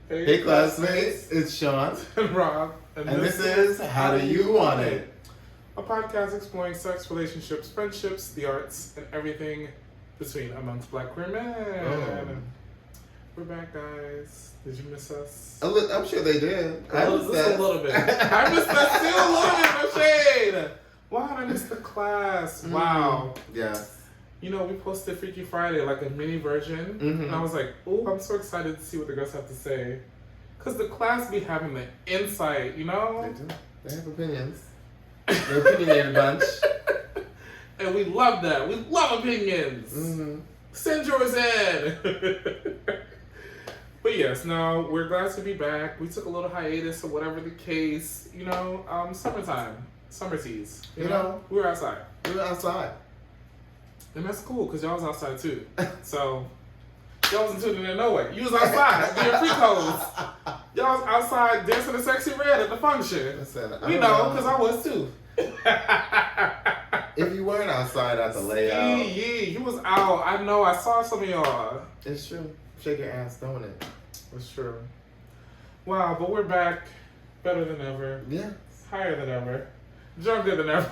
Hey classmates, it's Sean and Rob, and this is How Do You Want It? A podcast exploring sex, relationships, friendships, the arts, and everything between amongst Black queer men. We're back, guys. Did you miss us? I'm sure they did. I missed a little bit. I missed that still a little bit, no shade. Wow, I missed the class. Wow. Yes. You know, we posted Freaky Friday, like a mini version, and I was like, "Oh, I'm so excited to see what the girls have to say," because the class be having the insight, you know. They do. They have opinions. They're opinionated bunch, and we love that. We love opinions. Mm-hmm. Send yours in. But yes, no, we're glad to be back. We took a little hiatus or whatever the case, you know. Summertime, summer teas. You know, we were outside. And that's cool, because y'all was outside too. So, y'all wasn't tuning in no way. You was outside, being free codes. Y'all was outside dancing the sexy red at the function. Listen, we know, because I was too. If you weren't outside at the layout. Yeah, you was out. I know, I saw some of y'all. It's true. Shake your ass, don't it? It's true. Wow, but we're back. Better than ever. Yeah. Higher than ever. Drunker than ever.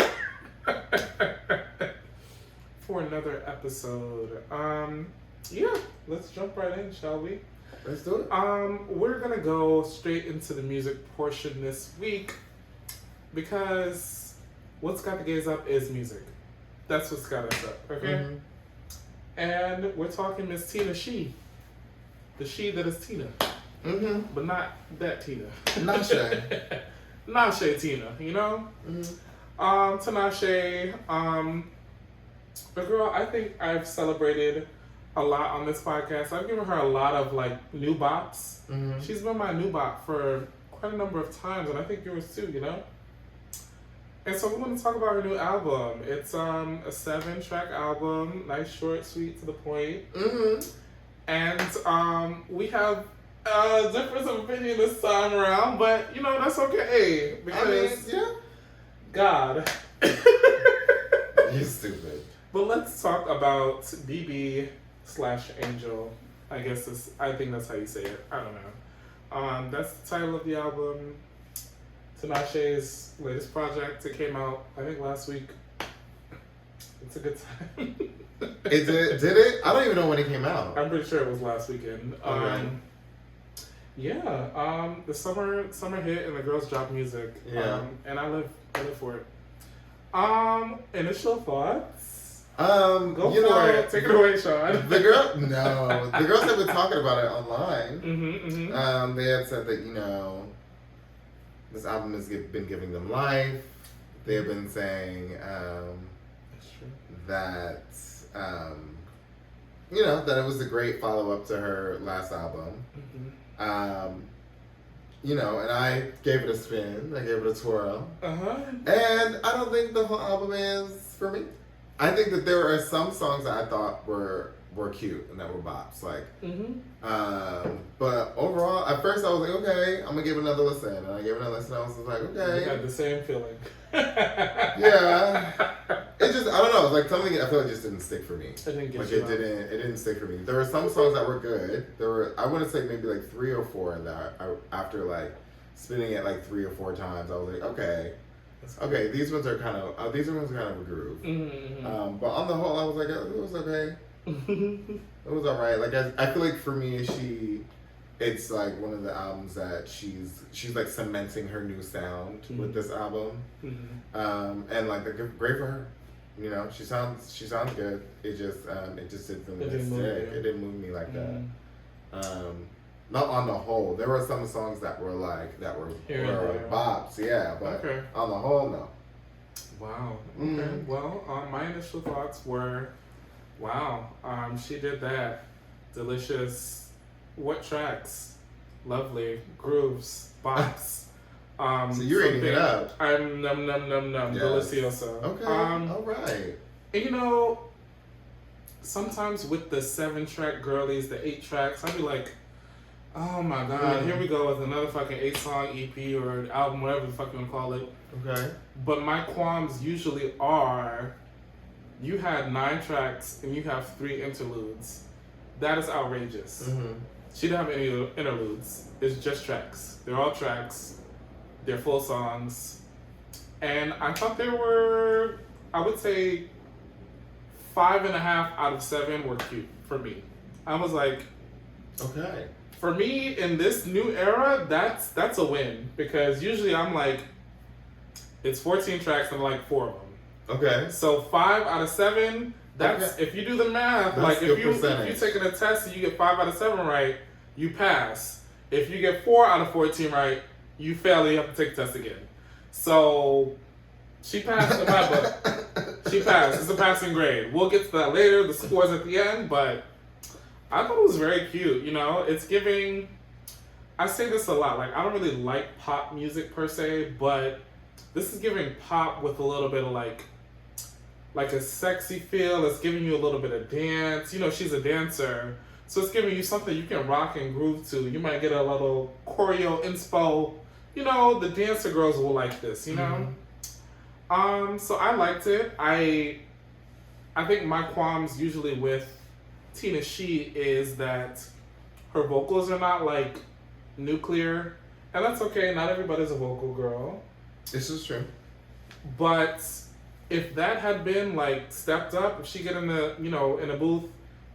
For another episode. Yeah, let's jump right in, shall we? Let's do it. We're gonna go straight into the music portion this week because what's got the gays up is music. That's what's got us up, okay? Mm-hmm. And we're talking Miss Tinashe. The she that is Tina. Mm-hmm. But not that Tina. Tinashe. Tinashe Tina, you know? Mm-hmm. Tinashe, but girl, I think I've celebrated a lot on this podcast. I've given her a lot of like new bops. Mm-hmm. She's been my new bop for quite a number of times, and I think yours too, you know? And so we're going to talk about her new album. It's a 7-track album, nice, short, sweet, to the point. Mm-hmm. And we have a difference of opinion this time around, but you know, that's okay. Because, God. You're stupid. But let's talk about BB/Angel. I think that's how you say it. I don't know. That's the title of the album. Tinashe's latest project. It came out, I think, last week. It's a good time. Did it? I don't even know when it came out. I'm pretty sure it was last weekend. The summer hit and the girls dropped music. Yeah. And I live for it. Initial thoughts? Go for it. Take it away, Sean. The girls have been talking about it online. Mm-hmm. They had said that, you know, this album has been giving them life. They have been saying that, you know, that it was a great follow-up to her last album. Mm-hmm. You know, and I gave it a spin. I gave it a twirl. Uh-huh. And I don't think the whole album is for me. I think that there are some songs that I thought were cute and that were bops, like. Mm-hmm. But overall, at first I was like, okay, I'm gonna give it another listen, and I gave it another listen. I was like, okay. You had the same feeling. Yeah. It just, I don't know. It's like something I feel like just didn't stick for me. It didn't get It didn't stick for me. There were some songs that were good. There were, I want to say maybe like 3 or 4 that after like spinning it like 3 or 4 times, I was like, okay, these ones are kind of a groove. Mm-hmm. But on the whole, I was like, it was okay. It was alright. Like I feel like for me, it's like one of the albums that she's like cementing her new sound with this album. Mm-hmm. And like great for her. You know, she sounds good. It just didn't stick. It didn't move me like that. Not on the whole. There were some songs that were bops, yeah, but on the whole, no. Wow. Okay. Well, my initial thoughts were, wow, she did that. Delicious. What tracks? Lovely. Grooves. Bops. So you're eating it up. I'm num. Yes. Delicioso. Okay. All right. And you know, sometimes with the 7-track girlies, the 8 tracks, I'd be like, oh my God, here we go with another fucking 8-song EP or album, whatever the fuck you want to call it. Okay. But my qualms usually are, you had 9 tracks and you have 3 interludes. that is outrageous. She didn't have any interludes. It's just tracks. They're all tracks. They're full songs. And I thought they were, I would say, 5.5 out of 7 were cute for me. I was like, okay. For me, in this new era, that's a win. Because usually I'm like, it's 14 tracks and I like 4 of them. Okay. So 5 out of 7, that's, if you do the math, that's like if you're taking a test and you get 5 out of 7 right, you pass. If you get 4 out of 14 right, you fail, you have to take the test again. So she passed in my book. She passed. It's a passing grade. We'll get to that later, the scores at the end, but I thought it was very cute, you know? It's giving, I say this a lot, like I don't really like pop music per se, but this is giving pop with a little bit of like a sexy feel. It's giving you a little bit of dance. You know, she's a dancer, so it's giving you something you can rock and groove to. You might get a little choreo inspo. You know, the dancer girls will like this, you know? So I liked it. I think my qualms usually with Tinashe is that her vocals are not like nuclear, and that's okay. Not everybody's a vocal girl. This is true. But if that had been like stepped up, if she get in a booth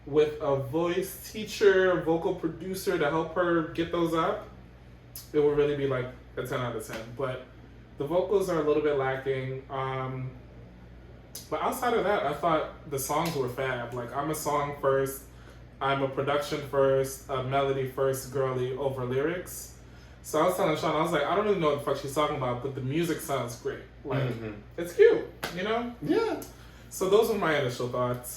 with a voice teacher, vocal producer to help her get those up, it would really be like a 10 out of 10. But the vocals are a little bit lacking. But outside of that, I thought the songs were fab. Like, I'm a song first, I'm a production first, a melody first girly over lyrics. So I was telling Sean, I was like, I don't really know what the fuck she's talking about, but the music sounds great. Like, it's cute, you know? Yeah. So those were my initial thoughts.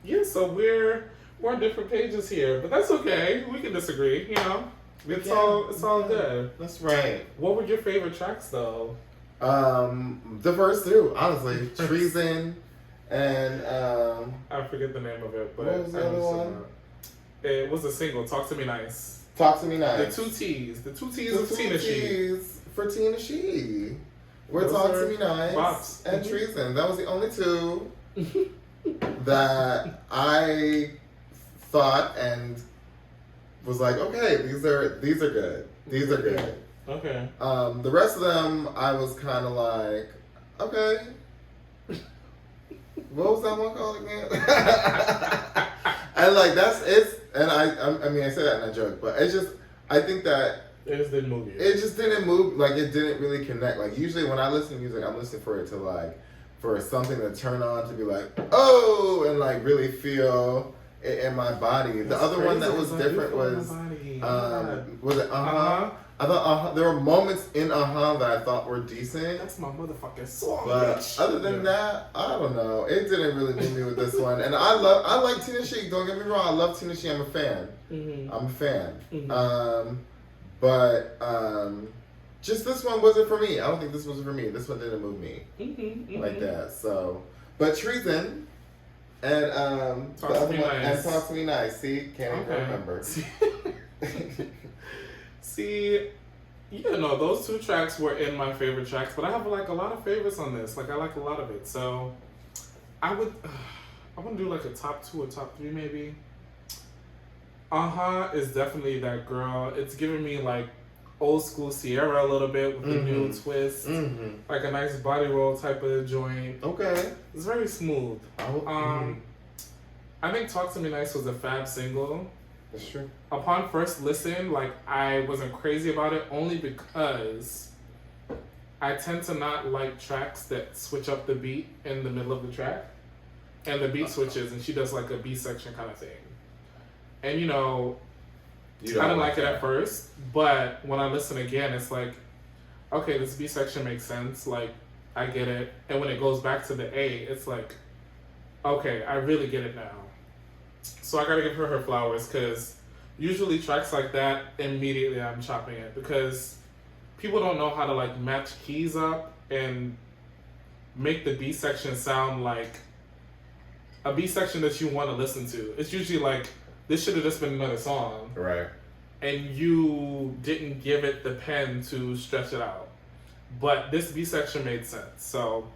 Yeah, so we're on different pages here, but that's okay. We can disagree, you know? It's all good. That's right. What were your favorite tracks, though? The first two, honestly. Treason and I forget the name of it, but what was the other one? It was a single, Talk to Me Nice. Talk to Me Nice. The two T's of Tinashe. For Tinashe. We're Talk to Me Nice bops. And Treason. That was the only two that I thought and was like, okay, these are good. These are good. Okay. The rest of them, I was kind of like, okay. What was that one called again? And like that's it. And I mean, I say that in a joke, but it's just, I think that it just didn't move you. It just didn't move. Like it didn't really connect. Like usually when I listen to music, I'm listening for it to like, for something to turn on, to be like, oh, and like really feel it in my body. The other one that was different was it I thought there were moments in that I thought were decent. That's my motherfucking song. But bitch. other than that, I don't know. It didn't really move me with this one. And I like Tinashe. Don't get me wrong. I love Tinashe. I'm a fan. I'm a fan. But just this one wasn't for me. I don't think this was for me. This one didn't move me like that. So, but Treason and Talk to Me Nice. And Talk to Me Nice. See, can't even remember. See, you know, those two tracks were in my favorite tracks, but I have like a lot of favorites on this. Like I like a lot of it, so I want to do like a top 2 or top 3 maybe. Is definitely that girl. It's giving me like old school Sierra a little bit with the new twist, like a nice body roll type of joint. Okay, it's very smooth. I think Talk to Me Nice was a fab single. That's true. Upon first listen, like I wasn't crazy about it only because I tend to not like tracks that switch up the beat in the middle of the track, and the beat switches, and she does like a B section kind of thing. And you know, I didn't like it at first, but when I listen again, it's like, okay, this B section makes sense. Like I get it, and when it goes back to the A, it's like, okay, I really get it now. So I gotta give her flowers, because usually tracks like that, immediately I'm chopping it, because people don't know how to like match keys up and make the B section sound like a B section that you want to listen to. It's usually like, this should have just been another song. Right. And you didn't give it the pen to stretch it out. But this B section made sense. So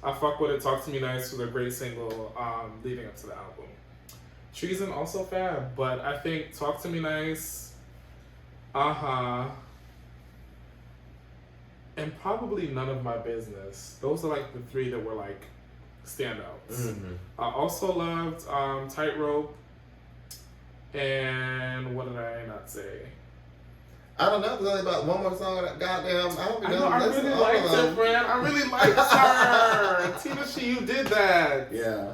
I fuck with it. Talk to Me Nice was a great single leading up to the album. Treason also fab, but I think Talk to Me Nice, and probably None of My Business. Those are like the three that were like standouts. Mm-hmm. I also loved Tightrope, and what did I not say? I don't know. There's only about one more song. Goddamn, I don't know. I really liked her, friend. I really liked her. Tinashe, you did that. Yeah.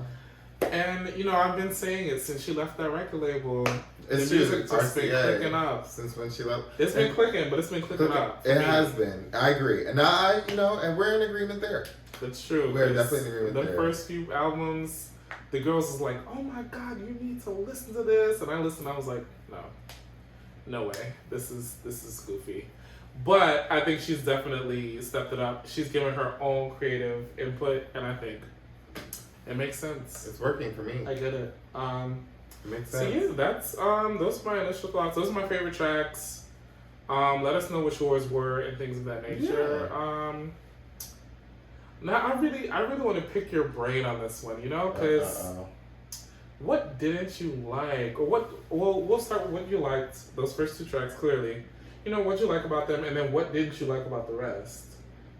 And you know, I've been saying it since she left that record label. It's the music just been clicking up since when she left. It's been clicking, but it's been clicking up. It has been. I agree, and and we're in agreement there. That's true. We're definitely in agreement there. The first few albums, the girls was like, "Oh my God, you need to listen to this," and I listened. I was like, "No way. This is goofy." But I think she's definitely stepped it up. She's given her own creative input, and I think it makes sense. It's working for me. I get it. It makes So sense. yeah, that's those are my initial thoughts. Those are my favorite tracks. Let us know what yours were and things of that nature. Yeah. Now I really want to pick your brain on this one, you know, because what didn't you like, or what? Well, we'll start with what you liked. Those first two tracks, clearly, you know, what you like about them, and then what didn't you like about the rest?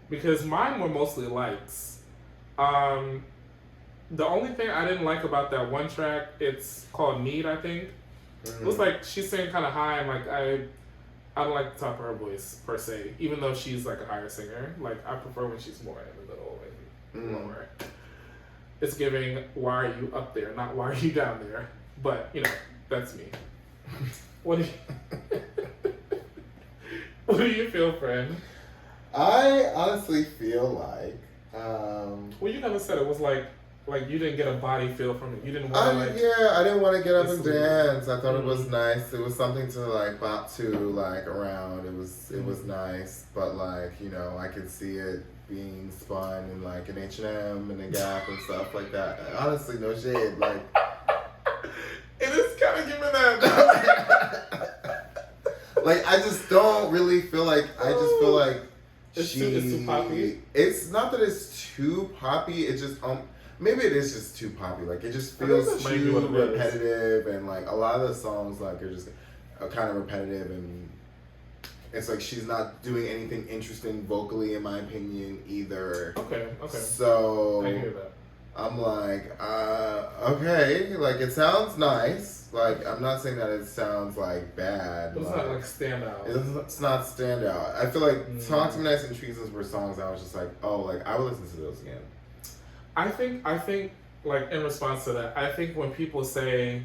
Because mine were mostly likes. The only thing I didn't like about that one track, it's called Need, I think. Mm-hmm. It was like she's saying kind of high, and like I don't like the top of her voice per se, even though she's like a higher singer. Like I prefer when she's more in the middle and lower. It's giving, why are you up there, not why are you down there? But you know, that's me. What do you feel, friend? I honestly feel like. Well, you never said it was like you didn't get a body feel from it. You didn't want to I didn't want to get up and dance. I thought it was nice. It was something to like bop to like around. It was nice, but like, you know, I could see it being spun in like an H&M and a Gap and stuff like that. Honestly, no shade. Like it is kind of giving that. Like I just don't really feel like. I just feel like it's too poppy. It's not that it's too poppy. It just maybe it is just too poppy. Like it just feels too repetitive, and like a lot of the songs like are just kind of repetitive, and it's like she's not doing anything interesting vocally, in my opinion, either. Okay. So I hear that. I'm like, okay, like it sounds nice. Like I'm not saying that it sounds like bad. But it's not like standout. It's not standout. I feel like Talk to Me Nice and Treasons were songs I was just like, oh, like I would listen to those again. I think like in response to that, I think when people say,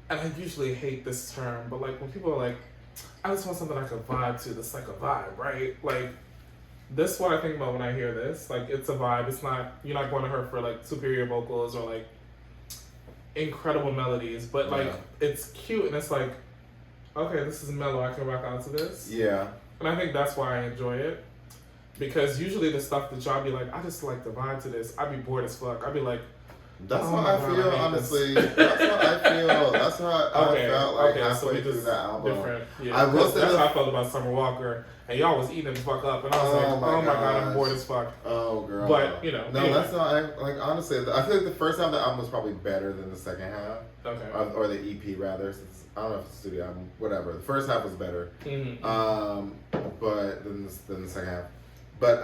and I usually hate this term, but like when people are like, I just want something I can vibe to, that's like a vibe, right? Like this is what I think about when I hear this. Like it's a vibe. It's not, you're not going to her for like superior vocals or like incredible melodies, but like it's cute and it's like, okay, this is mellow, I can rock out to this. Yeah. And I think that's why I enjoy it. Because usually the stuff that y'all be like, I just like the vibe to this, I'd be bored as fuck. I'd be like, that's how I feel, honestly. That's how I feel. That's how I felt like halfway through that album. Different. Yeah. I will say that's how I felt about Summer Walker. And y'all was eating the fuck up. And I was like, oh my God, I'm bored as fuck. Oh, girl. But, you know. No, anyway. That's not, like, honestly, I feel like the first half of the album was probably better than the second half. Okay. Or the EP, rather. Since, I don't know if it's a studio album, whatever. The first half was better. Mm-hmm. But then the second half. But,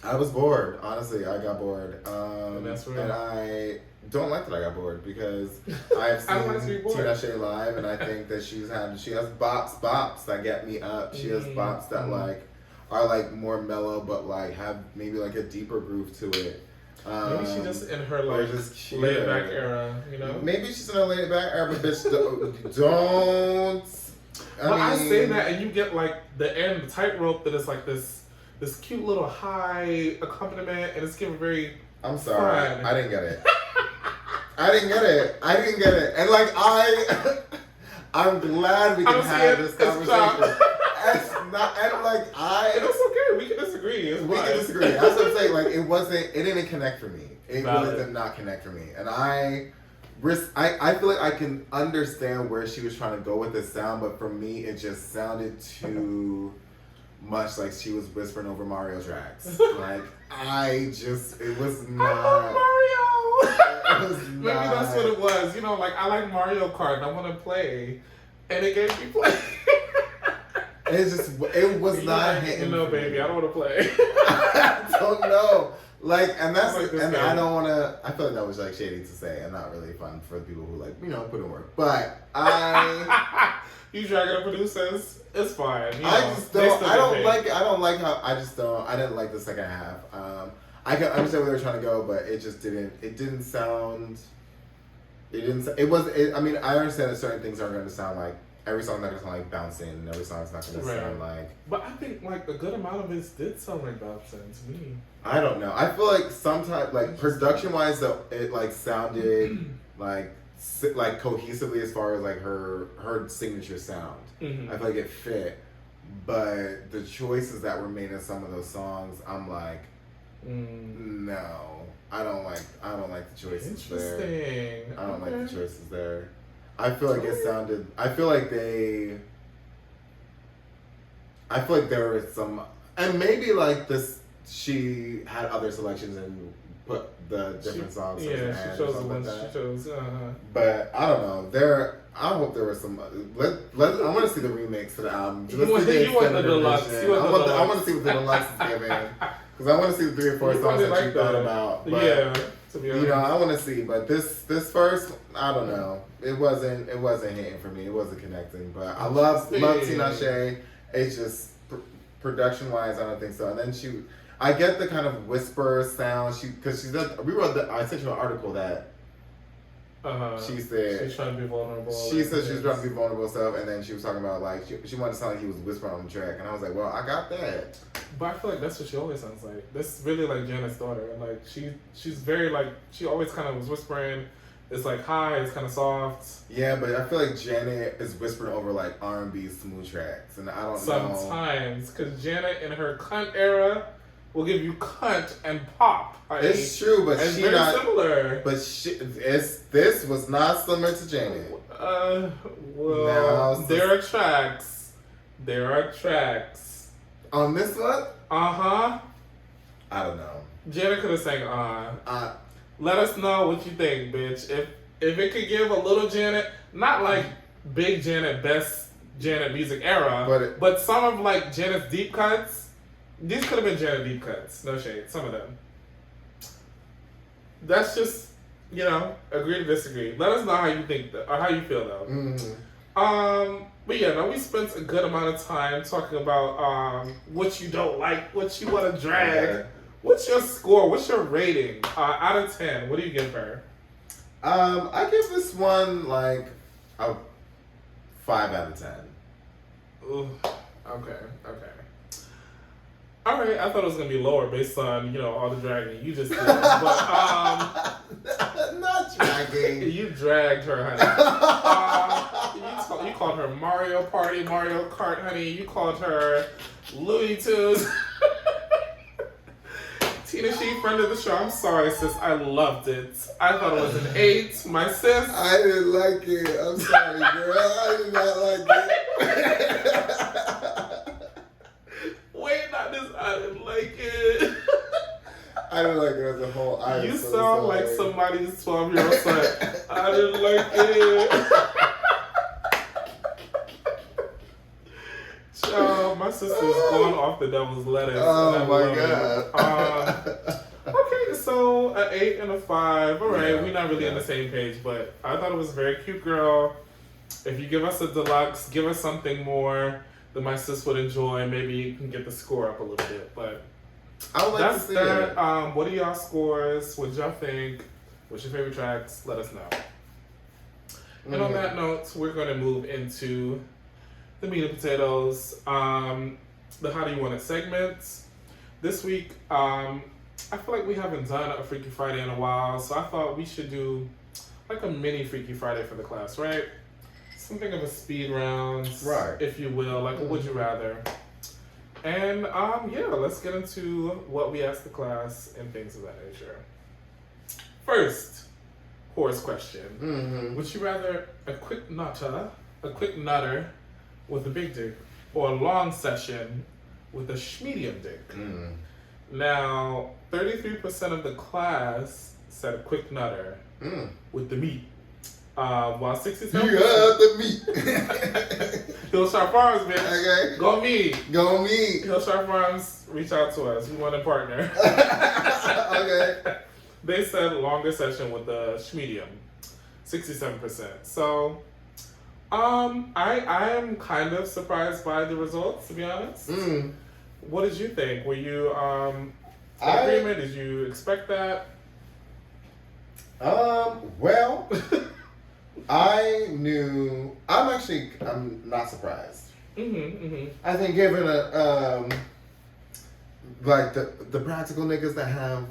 I was bored. Honestly, I got bored. And that's real. And I don't like that I got bored because I've seen Tinashe live, and I think that she has bops that get me up. She has bops that like are like more mellow, but like have maybe like a deeper groove to it. Maybe she's just in her like laid back era, you know. Maybe she's in her laid back era, but bitch, don't. I say that, and you get like the end, the tightrope that is like this cute little high accompaniment, and it's giving very. I'm sorry, fun. I didn't get it. I didn't get it, and like I'm glad we can have this conversation. It's not, and like it's okay. We can disagree. We can disagree. That's what I'm saying. Like it didn't connect for me. It really did not connect for me, and I feel like I can understand where she was trying to go with this sound, but for me, it just sounded too much like she was whispering over Mario tracks. Like it was not. I love Mario. Maybe that's what it was. You know, like I like Mario Kart and I want to play, and it gave me play. It was not hitting. No, baby, I don't want to play. I don't know. Like, and that's like and I don't want to. I feel like that was like shady to say, and not really fun for the people who like put in work. But you dragging the producers, it's fine. I just don't. I don't like it. I don't like how. I just don't. I didn't like the second half. I can understand where they were trying to go, but it just didn't. It didn't sound. It didn't. It was. I mean, I understand that certain things aren't going to sound like. Every song's not going to sound like bouncing, and every song's not going to sound like. But I think like a good amount of it did sound like bouncing to me. I don't know. I feel like sometimes, like production wise, though, it like sounded like cohesively as far as like her signature sound. Mm-hmm. I feel like it fit, but the choices that were made in some of those songs, I'm like, no, I don't like the choices there. I don't like the choices there. I feel like it sounded. I feel like there were some, and maybe like this. She had other selections and put the different songs. Yeah, she chose the ones she chose. But I don't know. I hope there was some. I want to see the remix to the album. You want the deluxe. I want to see what the deluxe is giving. Because I want to see the 3 or 4 songs that you thought about. But, yeah. To be honest. I want to see. But this first, I don't know. It wasn't hitting for me. It wasn't connecting. But I love Tinashe. It's just production wise, I don't think so. And then I get the kind of whisper sound. Because she said, I sent you an article that she said she's trying to be vulnerable. She said she was trying to be vulnerable stuff, and then she was talking about like she wanted to sound like he was whispering on the track, and I was like, well, I got that. But I feel like that's what she always sounds like. That's really like Janet's daughter, and like she's very like she always kind of was whispering. It's like high, it's kind of soft. Yeah, but I feel like Janet is whispering over like R&B smooth tracks, and I don't know. Sometimes, because Janet in her cunt era will give you cunt and pop. It's true, but it's very similar. But this was not similar to Janet. Well, there are tracks. On this one? I don't know. Janet could have sang let us know what you think, bitch. If it could give a little Janet, not like big Janet, best Janet music era, but some of like Janet's deep cuts. These could have been Janet deep cuts. No shade. Some of them. That's just, agree to disagree. Let us know how you think or how you feel though. Mm-hmm. But yeah, no, we spent a good amount of time talking about what you don't like, what you want to drag. Okay. What's your score? What's your rating? Out of 10, what do you give her? I give this one like a 5 out of 10. Ooh, okay. All right, I thought it was gonna be lower based on all the dragging you just did, but not dragging. You dragged her, honey. You called her Mario Party, Mario Kart, honey. You called her Looney Tunes. Tinashe, friend of the show. I'm sorry, sis. I loved it. I thought it was an 8. My sis. I didn't like it. I'm sorry, girl. I did not like it. Wait, not this. I didn't like it. I didn't like it as a whole. You sound like somebody's 12-year-old son. I didn't like it. My sister's going off the devil's lettuce. Oh my god. Okay, so an 8 and a 5. All right, we're not really on the same page, but I thought it was a very cute girl. If you give us a deluxe, give us something more that my sis would enjoy. Maybe you can get the score up a little bit. But I would like to see it. What are y'all scores? What y'all think? What's your favorite tracks? Let us know. And on that note, we're going to move into the meat and potatoes, the How Do You Want It segments. This week, I feel like we haven't done a Freaky Friday in a while, so I thought we should do like a mini Freaky Friday for the class, right? Something of a speed round, right, if you will, like a would you rather. And let's get into what we asked the class and things of that nature. First, horse question. Would you rather a quick nutter with a big dick, or a long session with a medium dick? Now, 33% of the class said a quick nutter with the meat. While 67%. You got the meat. Hill Sharp Farms, bitch. Okay. Go me. Go me. Hill Sharp Farms, reach out to us. We want a partner. Okay. They said longer session with the schmedium, 67%. So, I am kind of surprised by the results, to be honest. What did you think? Were you in agreement? Did you expect that? Well, I'm not surprised. I think given like the practical niggas that have,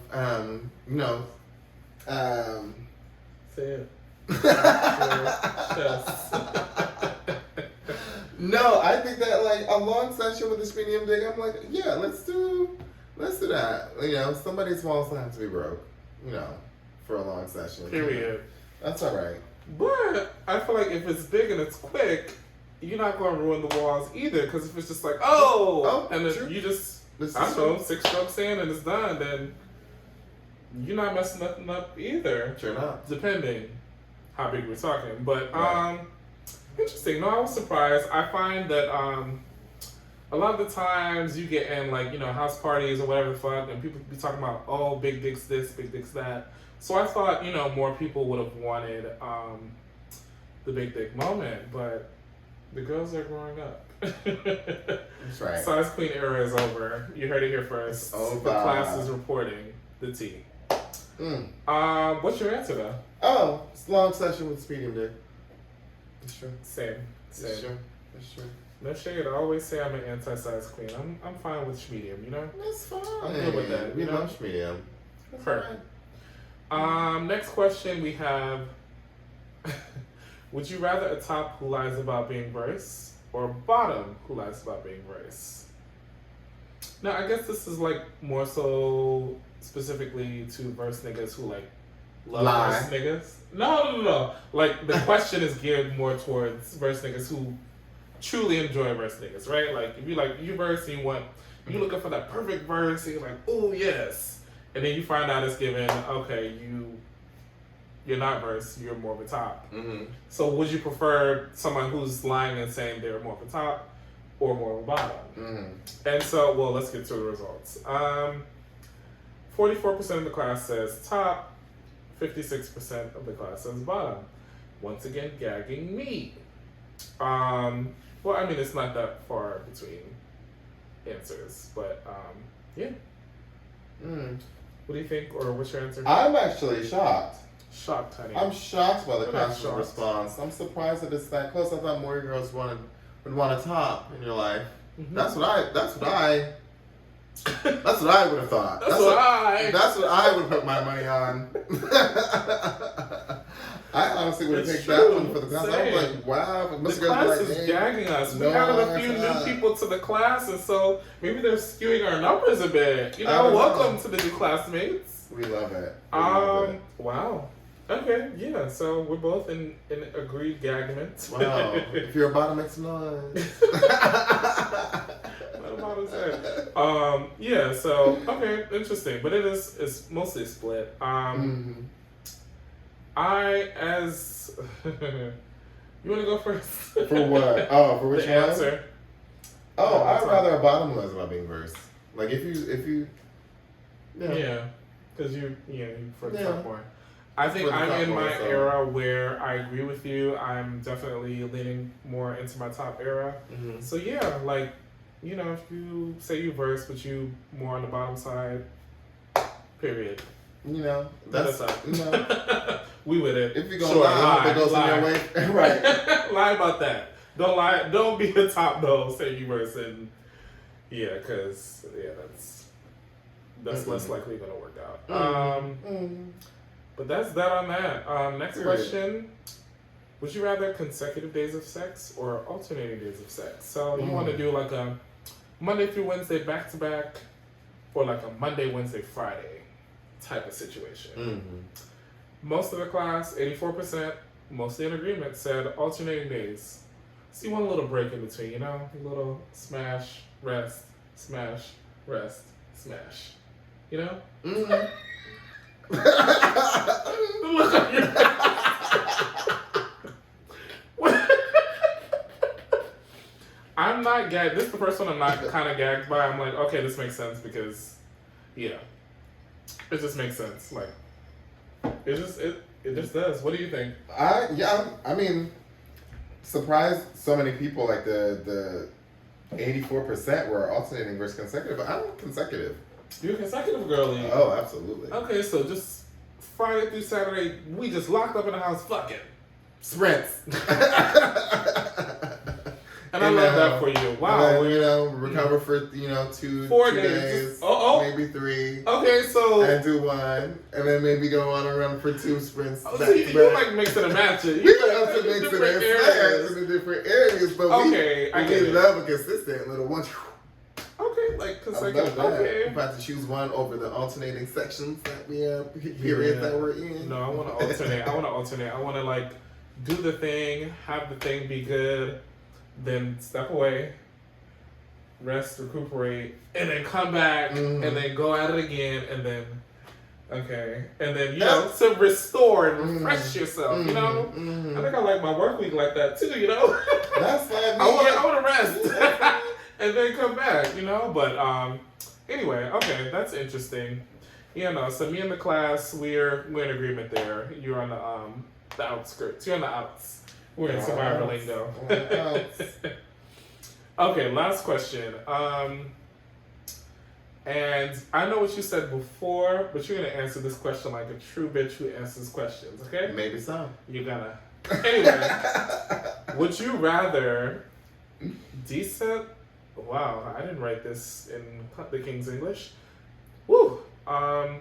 Say it. No, I think that like a long session with the medium dick, I'm like, yeah, let's do that. Somebody small doesn't have to be broke, for a long session. Period. That's all right. But I feel like if it's big and it's quick, you're not going to ruin the walls either. Because if it's just like, and then you just, I don't know, 6 strokes in and it's done, then you're not messing nothing up either. Sure not. Depending how big we're talking. But, interesting. No, I was surprised. I find that a lot of the times you get in like, house parties or whatever the fuck, and people be talking about, oh, big dicks this, big dicks that. So I thought, more people would have wanted the big dick moment, but the girls are growing up. That's right. Size queen era is over. You heard it here first. It's over. The class is reporting the tea. What's your answer though? Oh, it's a long session with medium dick. It's true. Same. It's true. No shade. I always say I'm an anti-size queen. I'm fine with medium. That's fine. I'm good with that. We love medium. Perfect. Next question we have. Would you rather a top who lies about being verse or a bottom who lies about being verse? Now, I guess this is like more so specifically to verse niggas who like love verse niggas. No. Like the question is geared more towards verse niggas who truly enjoy verse niggas, right? Like if you verse and you looking for that perfect verse and you're like, oh yes. And then you find out it's given, okay, you're not verse, you're more of a top. So would you prefer someone who's lying and saying they're more of a top or more of a bottom? And so, well, let's get to the results. 44% of the class says top, 56% of the class says bottom. Once again, gagging me. Well, I mean, it's not that far between answers, but yeah. What do you think, or what's your answer? I'm actually shocked. Shocked, honey. I'm shocked by the classroom response. I'm surprised that it's that close. I thought more girls would want a top in your life. That's what I would have thought. That's what I would put my money on. I honestly would have taken that one for the class. I was like, wow. The class is gagging us. We added a few new people to the class, and so maybe they're skewing our numbers a bit. Welcome to the new classmates. We love it. Wow. Okay, yeah, so we're both in agreed gagment. Wow. If you're a bottom, make some noise. Yeah, so okay, interesting. But it's mostly split. You wanna go first? For what? Oh, for which the one? Answer. Oh, I'd rather a bottom who lies about being verse. Like if you Yeah. Because you for the top one. I think I'm in my era where I agree with you. I'm definitely leaning more into my top era. So yeah, like, if you say you verse, but you more on the bottom side, period. That's we with it. If you're gonna lie, it goes in your way. Right. Lie about that. Don't lie. Don't be a top though. Say you verse and because that's less likely gonna work out. But that's that on that. Next question. Would you rather consecutive days of sex or alternating days of sex? So you want to do like a Monday through Wednesday back to back or like a Monday, Wednesday, Friday type of situation. Most of the class, 84%, mostly in agreement, said alternating days. So you want a little break in between, a little smash, rest, smash, rest, smash. Look at you. I'm not gagged. This is the first one I'm not kind of gagged by. I'm like, okay, this makes sense because, yeah, it just makes sense. Like, it just does. What do you think? I mean, surprised so many people, like the 84% were alternating versus consecutive, but I'm consecutive. You're a consecutive girly. Oh, absolutely. Okay, so just Friday through Saturday, we just locked up in the house fucking. Sprints. And I love that for you. Wow. Then, recover for, 2 4 days. Maybe 3. Okay, so. And do 1. And then maybe go on and run for 2 sprints. So you like mixing and matching. We love to mix it in different areas. But we love a consistent little one. Okay, like consecutive. Okay. I'm about to choose one over the alternating sections that we have, periods that we're in. No, I want to alternate. I want to like do the thing, have the thing be good, then step away, rest, recuperate, and then come back, and then go at it again, and then, and then, to restore and refresh yourself, I think I like my work week like that too, That's like me. I want to rest, and then come back, but, anyway, okay, that's interesting. So me and the class, we're in agreement there. You're on the outskirts. You're on the outs. We're in survivor lingo. Okay, last question. And I know what you said before, but you're gonna answer this question like a true bitch who answers questions, okay? Maybe so. You gotta. Anyway, would you rather decent? Wow, I didn't write this in the King's English. Woo. I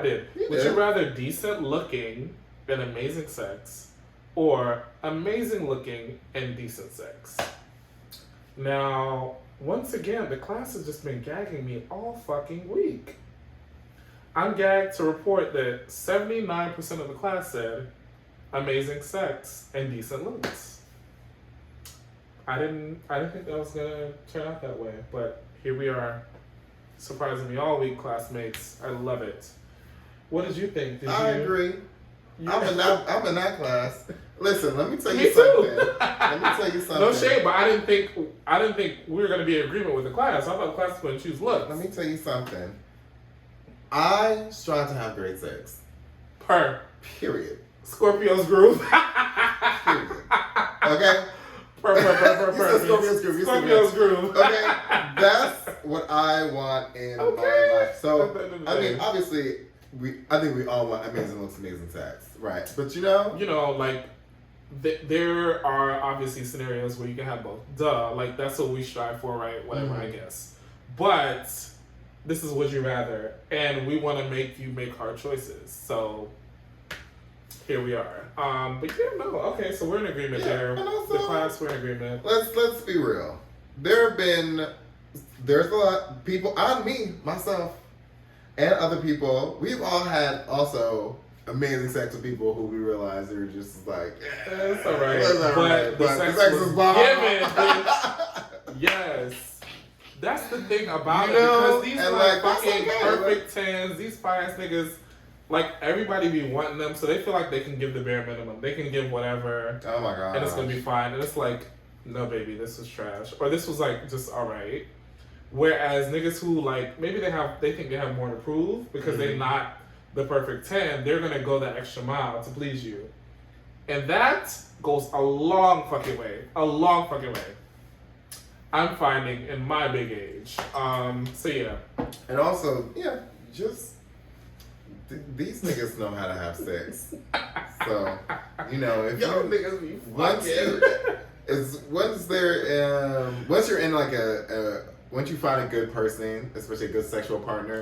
did. Would you rather decent looking and amazing sex, or amazing looking and decent sex? Now, once again, the class has just been gagging me all fucking week. I'm gagged to report that 79% of the class said amazing sex and decent looks. I didn't think that was gonna turn out that way, but here we are. Surprising me all week, classmates. I love it. What did you think? I agree. I'm in that class. Listen, let me tell you Me something. too. Let me tell you something. No shade, but I didn't think we were gonna be in agreement with the class. I thought the class was gonna choose looks. Let me tell you something. I strive to have great sex. Period. Scorpio's groove. Period. Okay? Scorpio's groove. Scorpio's groove. Okay? That's what I want in my life. So, I mean, obviously, I think we all want amazing looks, amazing sex, right? But there are obviously scenarios where you can have both. Duh, like that's what we strive for, right? Whatever, I guess. But this is would you rather, and we want to make you make hard choices. So here we are. But okay, so we're in agreement there. And also, the class, we're in agreement. Let's be real. There's a lot of people, me, myself, and other people, we've all had also amazing sex with people who we realized they were just like, it's all right. But the sex is bomb. Yes. That's the thing about it. Because these fucking perfect 10s, these fire ass niggas, like everybody be wanting them, so they feel like they can give the bare minimum. They can give whatever. Oh my god. And it's gonna be fine. And it's like, no baby, this was trash. Or this was like just alright. Whereas niggas who like maybe they think they have more to prove because they're not the perfect 10, they're gonna go that extra mile to please you. And that goes a long fucking way. A long fucking way. I'm finding in my big age. So yeah. And also, just these niggas know how to have sex. So, if y'all niggas be once you're in like once you find a good person, especially a good sexual partner,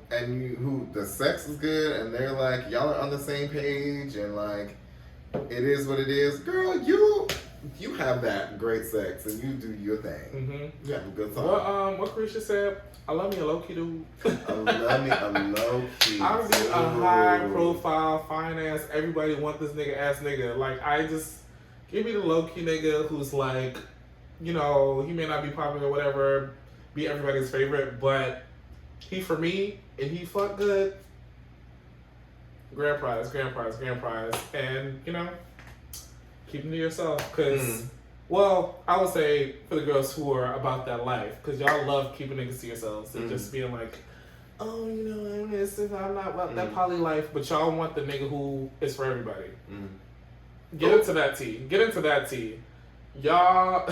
and who the sex is good, and they're like y'all are on the same page, and like it is what it is, girl. You have that great sex, and you do your thing. You have a good time. What Krisha said, I love me a low key dude. I love me a low key. I would be a high profile, fine ass. Everybody want this nigga ass nigga. Like I just give me the low key nigga who's like, he may not be popular or whatever, be everybody's favorite, but he for me and he fuck good. grand prize, and you know, keep them to yourself. Cause, well, I would say for the girls who are about that life, cause y'all love keeping niggas to yourselves and just being like, oh, you know, I'm not about that poly life, but y'all want the nigga who is for everybody. Get into that tea. Y'all,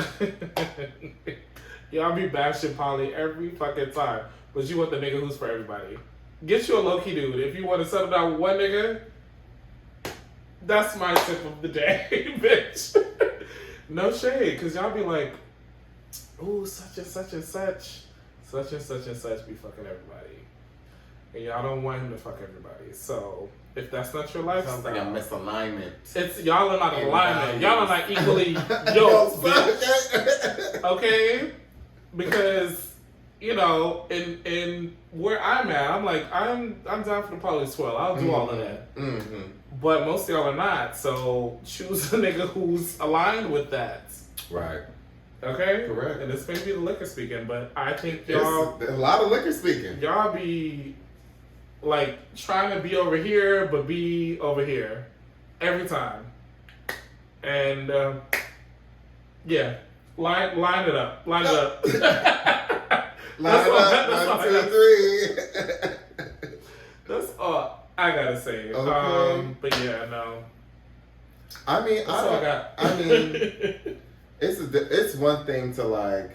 y'all be bashing poly every fucking time, but you want the nigga who's for everybody. Get you a low-key dude. If you want to settle down with one nigga, that's my tip of the day, bitch. No shade, because y'all be like, ooh, such and such be fucking everybody. And y'all don't want him to fuck everybody. So, if that's not your lifestyle. Sounds like a misalignment. It's, y'all are not in alignment. Y'all are not equally yoked, bitch. Okay? Because, you know, in where I'm at, I'm like, I'm down for the poly swell. I'll do all of that. But most of y'all are not. So choose a nigga who's aligned with that. Right. Okay? Correct. And this may be the liquor speaking, but I think y'all... There's a lot of liquor speaking. Y'all be, like, trying to be over here, but be over here. Every time. And, yeah. Line it up. Line it up. Line it up. 1, 2, 3. That's all I gotta say. Okay. But yeah, no. I mean, that's all I got. I mean, it's one thing to like,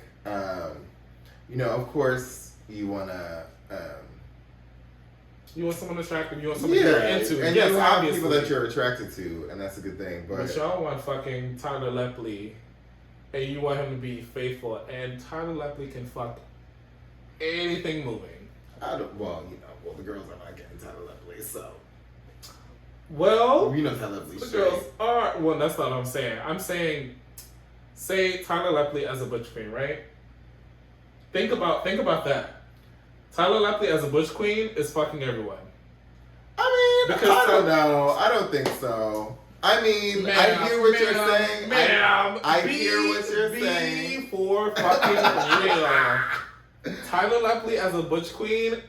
you know, of course you wanna. You want someone attractive. You want someone you're into. And yes, you have obviously. people that you're attracted to, and that's a good thing. But y'all want fucking Tyler Lepley, and you want him to be faithful, and Tyler Lepley can fuck anything moving. Well, the girls are not getting Tyler Lepley, so. Well, you know Tyler Lepley. The girls are. Well, that's not what I'm saying. I'm saying, say Tyler Lepley as a butch queen, right? Think about that. Tyler Lepley as a butch queen is fucking everyone. I mean, I don't know. I don't think so. I mean, I hear what you're saying. I hear what you're saying. For fucking real. Tyler Lepley as a butch queen,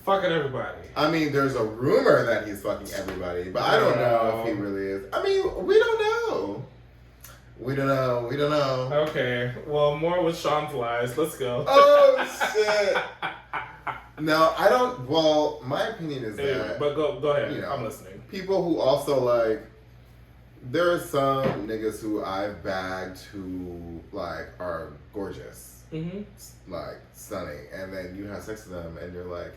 fucking everybody. I mean, there's a rumor that he's fucking everybody, but I don't know if he really is. I mean, we don't know. We don't know. Okay, well, more with Sean's lies. Let's go. Oh, shit. No, I don't. Well, my opinion is that. But go ahead. You know, I'm listening. People who also like. There are some niggas who I've bagged who like are gorgeous, like stunning, and then you have sex with them, and you're like,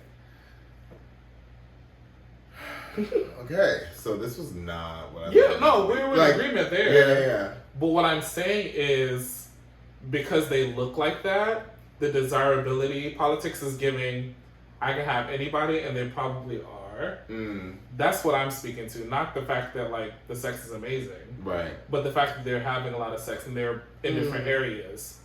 okay, so this was not what I. Yeah, no, we were in agreement there. Yeah. But what I'm saying is, because they look like that, the desirability politics is giving. I can have anybody, and they probably are. That's what I'm speaking to, not the fact that like the sex is amazing, right? But the fact that they're having a lot of sex and they're in different areas.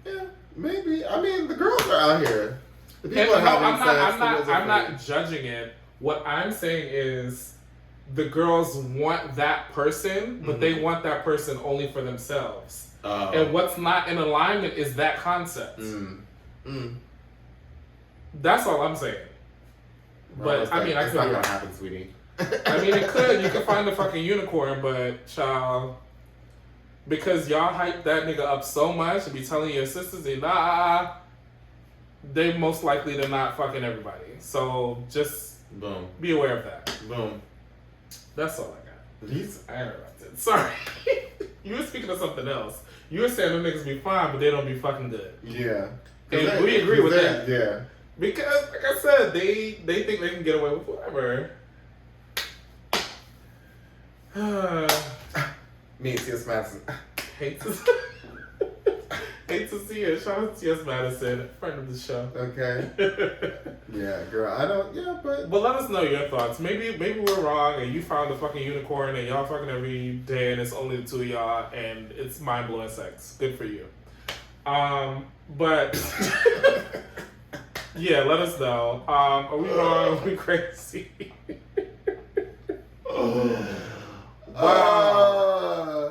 Yeah, maybe. I mean, the girls are out here. The people are having sex. I'm not judging it. What I'm saying is, the girls want that person, but they want that person only for themselves. And what's not in alignment is that concept. That's all I'm saying. But I mean, it's not gonna happen, sweetie. I mean, it could. You could find a fucking unicorn, but child, because y'all hype that nigga up so much and be telling your sisters, they most likely to not fucking everybody. So just be aware of that. That's all I got. I interrupted. Sorry. You were speaking of something else. You were saying them niggas be fine, but they don't be fucking good. Yeah. And we agree with that. Yeah. Because, like I said, they think they can get away with whatever. Me and T.S. Madison. Hate to see it. Shout out to T.S. Madison, friend of the show. Okay. Yeah, girl. I don't. Yeah, but. But let us know your thoughts. Maybe we're wrong, and you found a fucking unicorn, and y'all fucking every day, and it's only the two of y'all, and it's mind blowing sex. Good for you. But. Yeah, let us know. Are we wrong? Are we crazy?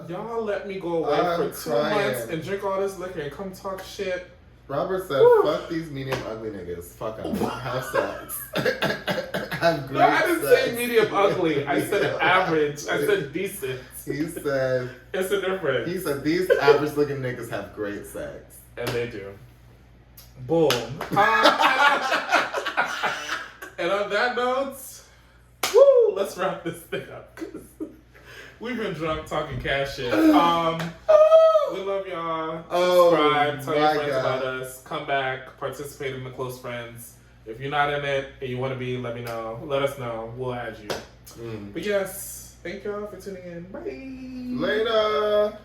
Y'all let me go away for 2 months and drink all this liquor and come talk shit. Robert said, fuck these medium ugly niggas. Fuck them. Have sex. have great No, I didn't sex. say medium ugly. I said average. I said decent. He said... It's a difference. He said, these average looking niggas have great sex. And they do. Boom. And on that note, woo, let's wrap this thing up. We've been drunk talking cash shit. We love y'all. Subscribe. Tell your friends about us. Come back. Participate in the close friends. If you're not in it and you want to be, let me know. Let us know. We'll add you. But yes, thank y'all for tuning in. Bye. Later.